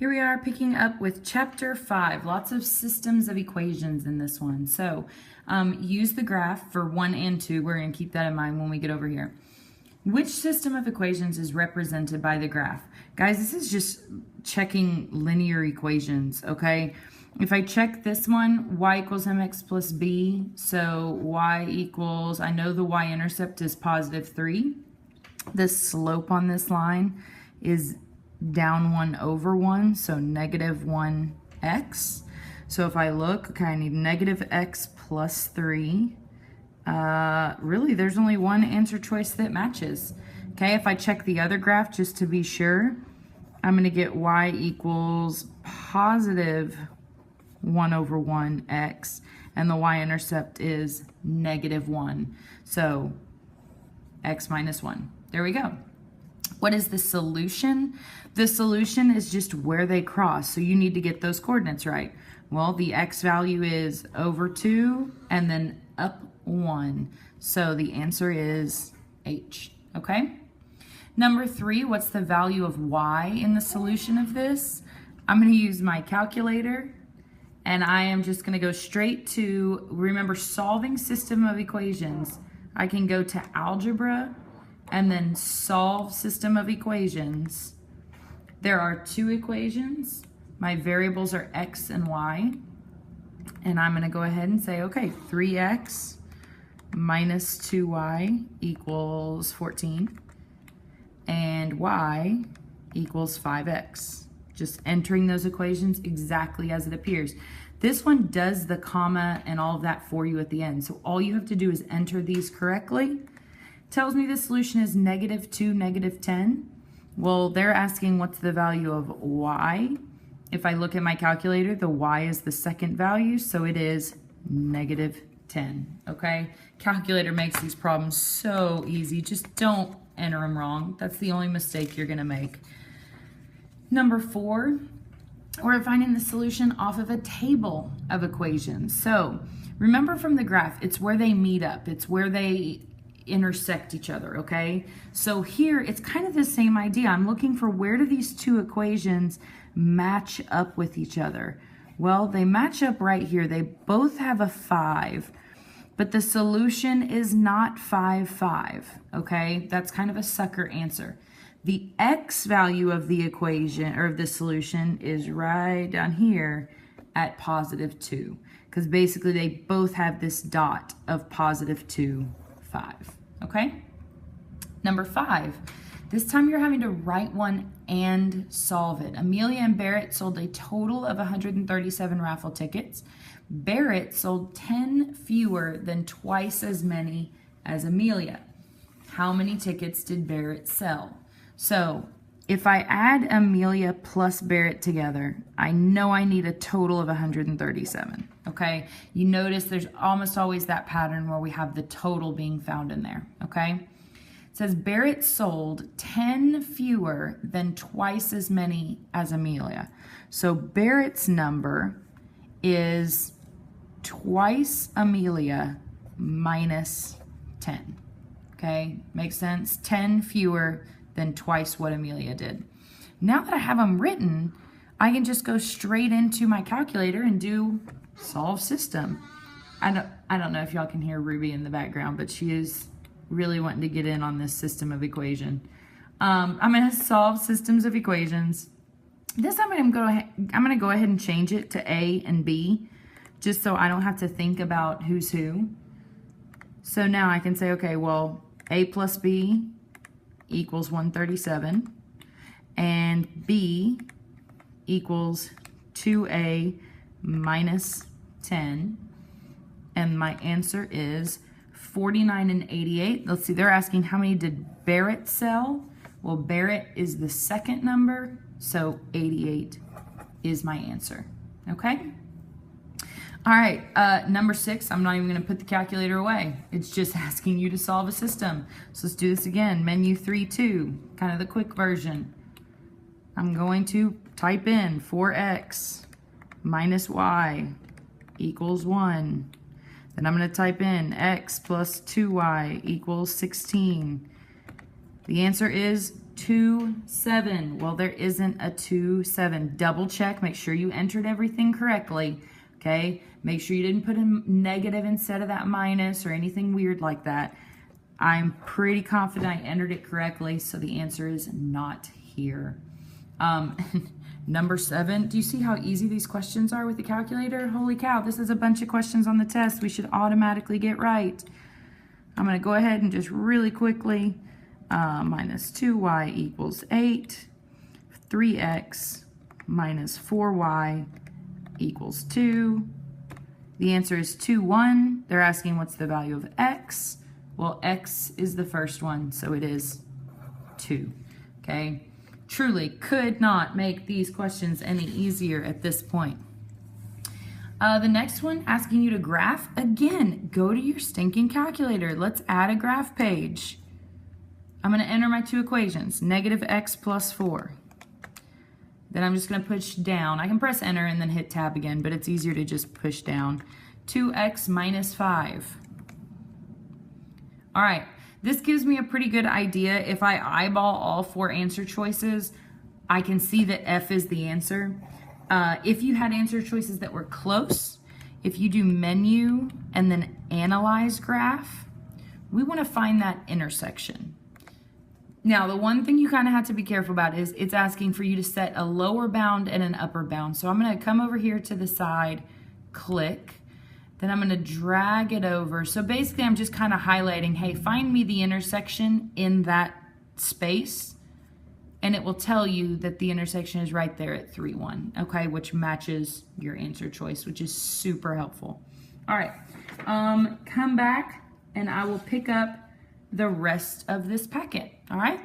Here we are picking up with chapter 5, lots of systems of equations in this one. So use the graph for 1 and 2. We're going to keep that in mind when we get over here. Which system of equations is represented by the graph? Guys, this is just checking linear equations, okay? If I check this one, y equals mx plus b, so y equals, I know the y-intercept is positive 3. The slope on this line is down 1 over 1, so negative 1x. So if I look, okay, I need negative x plus 3. Really, there's only one answer choice that matches. Okay, if I check the other graph just to be sure, I'm going to get y equals positive 1 over 1x, and the y-intercept is negative 1. So x minus 1. There we go. What is the solution? The solution is just where they cross, so you need to get those coordinates right. Well, the x value is over 2 and then up 1. So the answer is H, okay? Number 3, what's the value of y in the solution of this? I'm going to use my calculator, and I am just going to go straight to, remember, solving system of equations. I can go to algebra and then solve system of equations. There are 2 equations. My variables are x and y. And I'm going to go ahead and say, okay, 3x minus 2y equals 14. And y equals 5x. Just entering those equations exactly as it appears. This one does the comma and all of that for you at the end. So all you have to do is enter these correctly. Tells me the solution is negative 2, negative 10. Well, they're asking what's the value of y. If I look at my calculator, the y is the second value, so it is negative 10, okay? Calculator makes these problems so easy. Just don't enter them wrong. That's the only mistake you're gonna make. Number 4, we're finding the solution off of a table of equations. So remember from the graph, it's where they meet up. It's where they intersect each other, okay? So here, it's kind of the same idea. I'm looking for where do these 2 equations match up with each other. Well, they match up right here. They both have a 5, but the solution is not 5, 5, okay? That's kind of a sucker answer. The x value of the equation, or of the solution, is right down here at positive 2, because basically they both have this dot of positive 2, 5, okay? Number 5, this time you're having to write one and solve it. Amelia and Barrett sold a total of 137 raffle tickets. Barrett sold 10 fewer than twice as many as Amelia. How many tickets did Barrett sell? So if I add Amelia plus Barrett together, I know I need a total of 137, okay? You notice there's almost always that pattern where we have the total being found in there, okay? It says Barrett sold 10 fewer than twice as many as Amelia. So Barrett's number is twice Amelia minus 10, okay? Makes sense? 10 fewer than twice what Amelia did. Now that I have them written, I can just go straight into my calculator and do solve system. I don't know if y'all can hear Ruby in the background, but she is really wanting to get in on this system of equation. I'm going to solve systems of equations. This time I'm going to go ahead and change it to A and B, just so I don't have to think about who's who. So now I can say, okay, well, A plus B equals 137, and B equals 2A minus 10, and my answer is 49 and 88. Let's see, they're asking how many did Barrett sell? Well, Barrett is the second number, so 88 is my answer, okay? All right, number 6, I'm not even going to put the calculator away. It's just asking you to solve a system. So let's do this again. Menu 3-2, kind of the quick version. I'm going to type in 4x minus y equals 1. Then I'm going to type in x plus 2y equals 16. The answer is 2, 7. Well, there isn't a 2, 7. Double check. Make sure you entered everything correctly. Okay? Make sure you didn't put a negative instead of that minus or anything weird like that. I'm pretty confident I entered it correctly, so the answer is not here. Number 7, do you see how easy these questions are with the calculator? Holy cow, this is a bunch of questions on the test we should automatically get right. I'm going to go ahead and just really quickly, minus 2y equals 8, 3x minus 4y equals 2. The answer is 2, 1. They're asking what's the value of x. Well, x is the first one, so it is 2. Okay? Truly could not make these questions any easier at this point. The next one, asking you to graph. Again, go to your stinking calculator. Let's add a graph page. I'm going to enter my 2 equations, negative x plus 4. Then I'm just going to push down. I can press enter and then hit tab again, but it's easier to just push down. 2x minus 5. All right, this gives me a pretty good idea. If I eyeball all 4 answer choices, I can see that F is the answer. If you had answer choices that were close, if you do menu and then analyze graph, we want to find that intersection. Now, the one thing you kind of have to be careful about is it's asking for you to set a lower bound and an upper bound. So I'm going to come over here to the side, click. Then I'm going to drag it over. So basically, I'm just kind of highlighting, hey, find me the intersection in that space, and it will tell you that the intersection is right there at 3, 1, okay, which matches your answer choice, which is super helpful. All right, come back, and I will pick up the rest of this packet, all right?